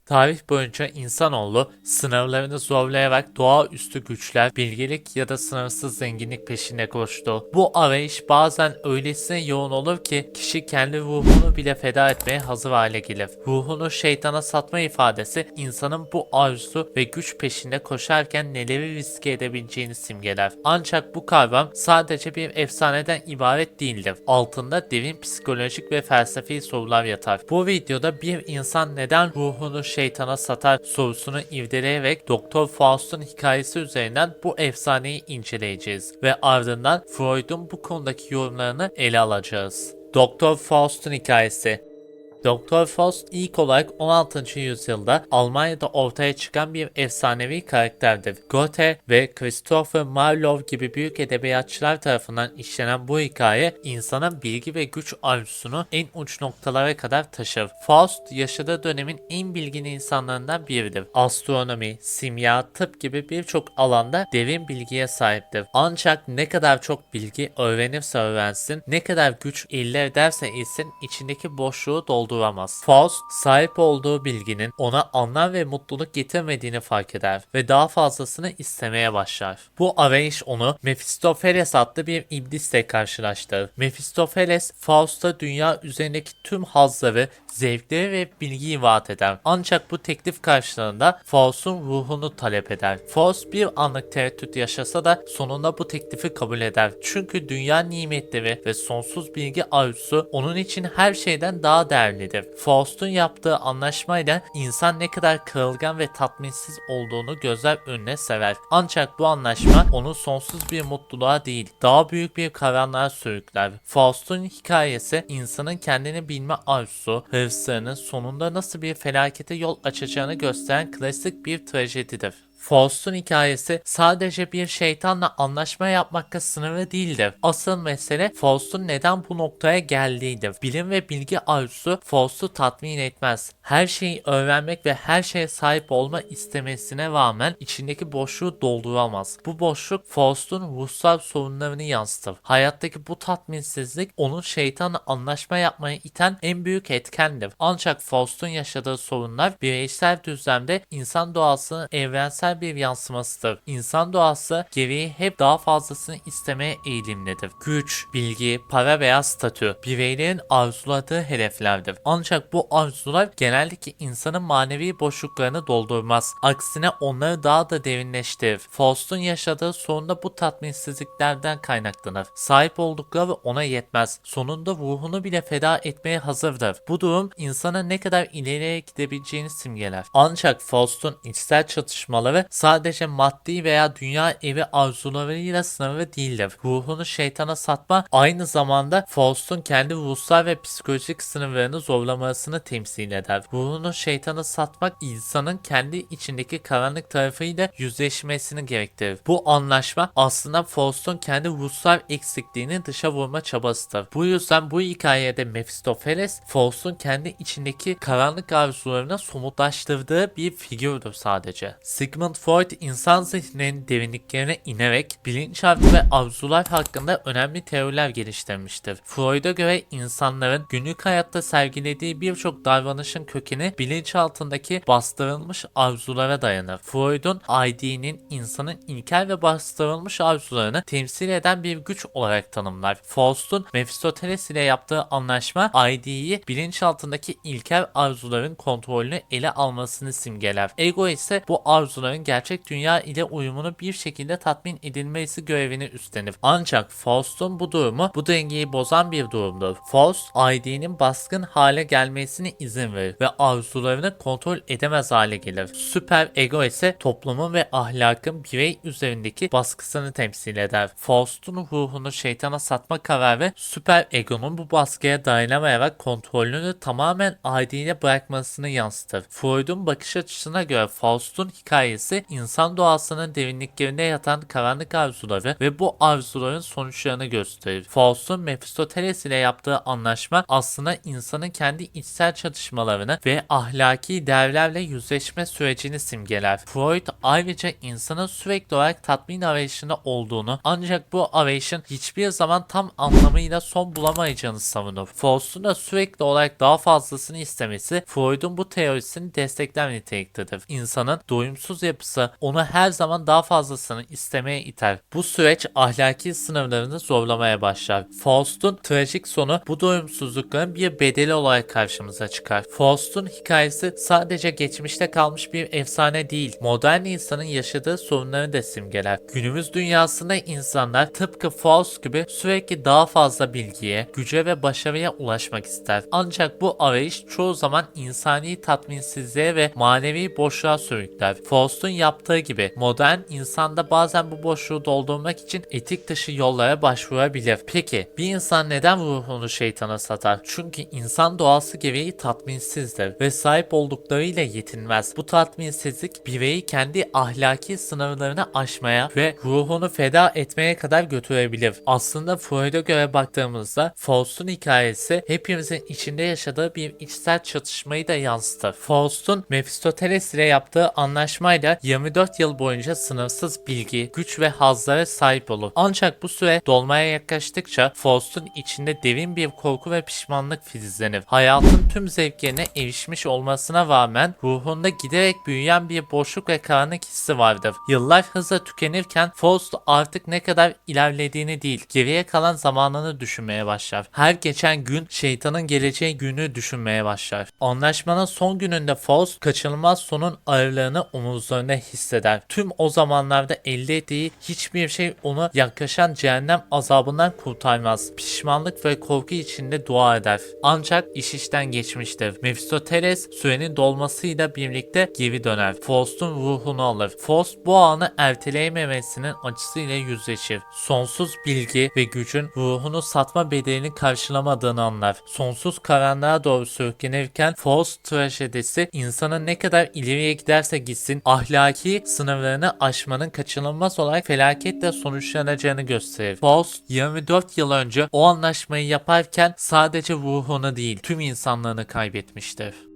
Tarih boyunca insanoğlu sınırlarını zorlayarak doğaüstü güçler, bilgelik ya da sınırsız zenginlik peşinde koştu. Bu arayış bazen öylesine yoğun olur ki kişi kendi ruhunu bile feda etmeye hazır hale gelir. Ruhunu şeytana satma ifadesi insanın bu arzu ve güç peşinde koşarken neleri riske edebileceğini simgeler. Ancak bu kavram sadece bir efsaneden ibaret değildir. Altında derin psikolojik ve felsefi sorular yatar. Bu videoda bir insan neden ruhunu şeytana satar sorusunu irdeleyerek Doktor Faust'un hikayesi üzerinden bu efsaneyi inceleyeceğiz ve ardından Freud'un bu konudaki yorumlarını ele alacağız. Doktor Faust'un hikayesi. Doktor Faust ilk olarak 16. yüzyılda Almanya'da ortaya çıkan bir efsanevi karakterdir. Goethe ve Christopher Marlowe gibi büyük edebiyatçılar tarafından işlenen bu hikaye insanın bilgi ve güç arzusunu en uç noktalara kadar taşır. Faust yaşadığı dönemin en bilgin insanlarından biridir. Astronomi, simya, tıp gibi birçok alanda derin bilgiye sahiptir. Ancak ne kadar çok bilgi öğrenirse öğrensin, ne kadar güç elde ederse etsin içindeki boşluğu dolduramaz. Faust, sahip olduğu bilginin ona anlam ve mutluluk getirmediğini fark eder ve daha fazlasını istemeye başlar. Bu arayış onu Mephistopheles adlı bir iblisle karşılaştırır. Mephistopheles, Faust'a dünya üzerindeki tüm hazzları, zevkleri ve bilgiyi vaat eder. Ancak bu teklif karşılığında Faust'un ruhunu talep eder. Faust bir anlık tereddüt yaşasa da sonunda bu teklifi kabul eder. Çünkü dünya nimetleri ve sonsuz bilgi arzusu onun için her şeyden daha değerlidir. Faust'un yaptığı anlaşmayla insan ne kadar kırılgan ve tatminsiz olduğunu gözler önüne serer. Ancak bu anlaşma onu sonsuz bir mutluluğa değil, daha büyük bir karanlığa sürükler. Faust'un hikayesi insanın kendini bilme arzusu, hırslarının sonunda nasıl bir felakete yol açacağını gösteren klasik bir trajedidir. Faust'un hikayesi sadece bir şeytanla anlaşma yapmakla sınırlı değildir. Asıl mesele Faust'un neden bu noktaya geldiğidir. Bilim ve bilgi arzusu Faust'u tatmin etmez. Her şeyi öğrenmek ve her şeye sahip olma istemesine rağmen içindeki boşluğu dolduramaz. Bu boşluk Faust'un ruhsal sorunlarını yansıtır. Hayattaki bu tatminsizlik onun şeytanla anlaşma yapmaya iten en büyük etkendir. Ancak Faust'un yaşadığı sorunlar bireysel düzlemde insan doğasının evrensel bir yansımasıdır. İnsan doğası gereği hep daha fazlasını istemeye eğilimlidir. Güç, bilgi, para veya statü bireylerin arzuladığı hedeflerdir. Ancak bu arzular genellikle insanın manevi boşluklarını doldurmaz. Aksine onları daha da derinleştirir. Faust'un yaşadığı sorun da bu tatminsizliklerden kaynaklanır. Sahip oldukları ona yetmez. Sonunda ruhunu bile feda etmeye hazırdır. Bu durum insana ne kadar ileriye gidebileceğini simgeler. Ancak Faust'un içsel çatışmaları sadece maddi veya dünya evi arzularıyla sınırlı değildir. Ruhunu şeytana satma aynı zamanda Faust'un kendi ruhsal ve psikolojik sınırlarını zorlamasını temsil eder. Ruhunu şeytana satmak insanın kendi içindeki karanlık tarafıyla yüzleşmesini gerektirir. Bu anlaşma aslında Faust'un kendi ruhsal eksikliğini dışa vurma çabasıdır. Bu yüzden bu hikayede Mephistopheles Faust'un kendi içindeki karanlık arzularını somutlaştırdığı bir figürdür sadece. Sigmund Freud insan zihninin derinliklerine inerek bilinçaltı ve arzular hakkında önemli teoriler geliştirmiştir. Freud'a göre insanların günlük hayatta sergilediği birçok davranışın kökeni bilinçaltındaki bastırılmış arzulara dayanır. Freud'un ID'nin insanın ilkel ve bastırılmış arzularını temsil eden bir güç olarak tanımlar. Faust'un Mephistopheles ile yaptığı anlaşma ID'yi bilinçaltındaki ilkel arzuların kontrolünü ele almasını simgeler. Ego ise bu arzuların gerçek dünya ile uyumunu bir şekilde tatmin edilmesi görevini üstlenir. Ancak Faust'un bu durumu bu dengeyi bozan bir durumdur. Faust, ID'nin baskın hale gelmesine izin verir ve arzularını kontrol edemez hale gelir. Süper ego ise toplumun ve ahlakın birey üzerindeki baskısını temsil eder. Faust'un ruhunu şeytana satma kararı süper egonun bu baskıya dayanamayarak kontrolünü tamamen ID'ye bırakmasını yansıtır. Freud'un bakış açısına göre Faust'un hikayesi hikayesi insan doğasının derinliklerinde yatan karanlık arzuları ve bu arzuların sonuçlarını gösterir. Faust'un Mephistopheles ile yaptığı anlaşma aslında insanın kendi içsel çatışmalarını ve ahlaki değerlerle yüzleşme sürecini simgeler. Freud ayrıca insanın sürekli olarak tatmin arayışında olduğunu ancak bu arayışın hiçbir zaman tam anlamıyla son bulamayacağını savunur. Faust'un da sürekli olarak daha fazlasını istemesi Freud'un bu teorisini destekler niteliktedir. İnsanın doyumsuz yapısı onu her zaman daha fazlasını istemeye iter. Bu süreç ahlaki sınırlarını zorlamaya başlar. Faust'un trajik sonu bu doyumsuzlukların bir bedeli olarak karşımıza çıkar. Faust'un hikayesi sadece geçmişte kalmış bir efsane değil, modern insanın yaşadığı sorunları da simgeler. Günümüz dünyasında insanlar tıpkı Faust gibi sürekli daha fazla bilgiye, güce ve başarıya ulaşmak ister. Ancak bu arayış çoğu zaman insani tatminsizliğe ve manevi boşluğa sürükler. Faust'un yaptığı gibi modern insanda bazen bu boşluğu doldurmak için etik dışı yollara başvurabilir. Peki bir insan neden ruhunu şeytana satar? Çünkü insan doğası gereği tatminsizdir ve sahip olduklarıyla yetinmez. Bu tatminsizlik bireyi kendi ahlaki sınırlarını aşmaya ve ruhunu feda etmeye kadar götürebilir. Aslında Freud'a göre baktığımızda Faust'un hikayesi hepimizin içinde yaşadığı bir içsel çatışmayı da yansıtır. Faust'un Mephistopheles ile yaptığı anlaşmayla 24 yıl boyunca sınırsız bilgi, güç ve hazlara sahip olur. Ancak bu süre dolmaya yaklaştıkça Faust'un içinde derin bir korku ve pişmanlık filizlenir. Hayatın tüm zevklerine erişmiş olmasına rağmen ruhunda giderek büyüyen bir boşluk ve karanlık hissi vardır. Yıllar hızla tükenirken Faust artık ne kadar ilerlediğini değil, geriye kalan zamanını düşünmeye başlar. Her geçen gün şeytanın geleceği günü düşünmeye başlar. Anlaşmanın son gününde Faust kaçınılmaz sonun ağırlığını omuzlarında hisseder. Tüm o zamanlarda elde ettiği hiçbir şey onu yaklaşan cehennem azabından kurtarmaz. Pişmanlık ve korku içinde dua eder. Ancak iş işten geçmiştir. Mephistopheles sürenin dolmasıyla birlikte geri döner. Faust'un ruhunu alır. Faust bu anı erteleyememesinin acısıyla yüzleşir. Sonsuz bilgi ve gücün ruhunu satma bedelini karşılamadığını anlar. Sonsuz karanlığa doğru sürüklenirken Faust trajedisi insanın ne kadar ileriye giderse gitsin ahlaki sınırlarını aşmanın kaçınılmaz olarak felaketle sonuçlanacağını gösterir. Faust 24 yıl önce o anlaşmayı yaparken sadece ruhunu değil tüm insanlığını kaybetmiştir.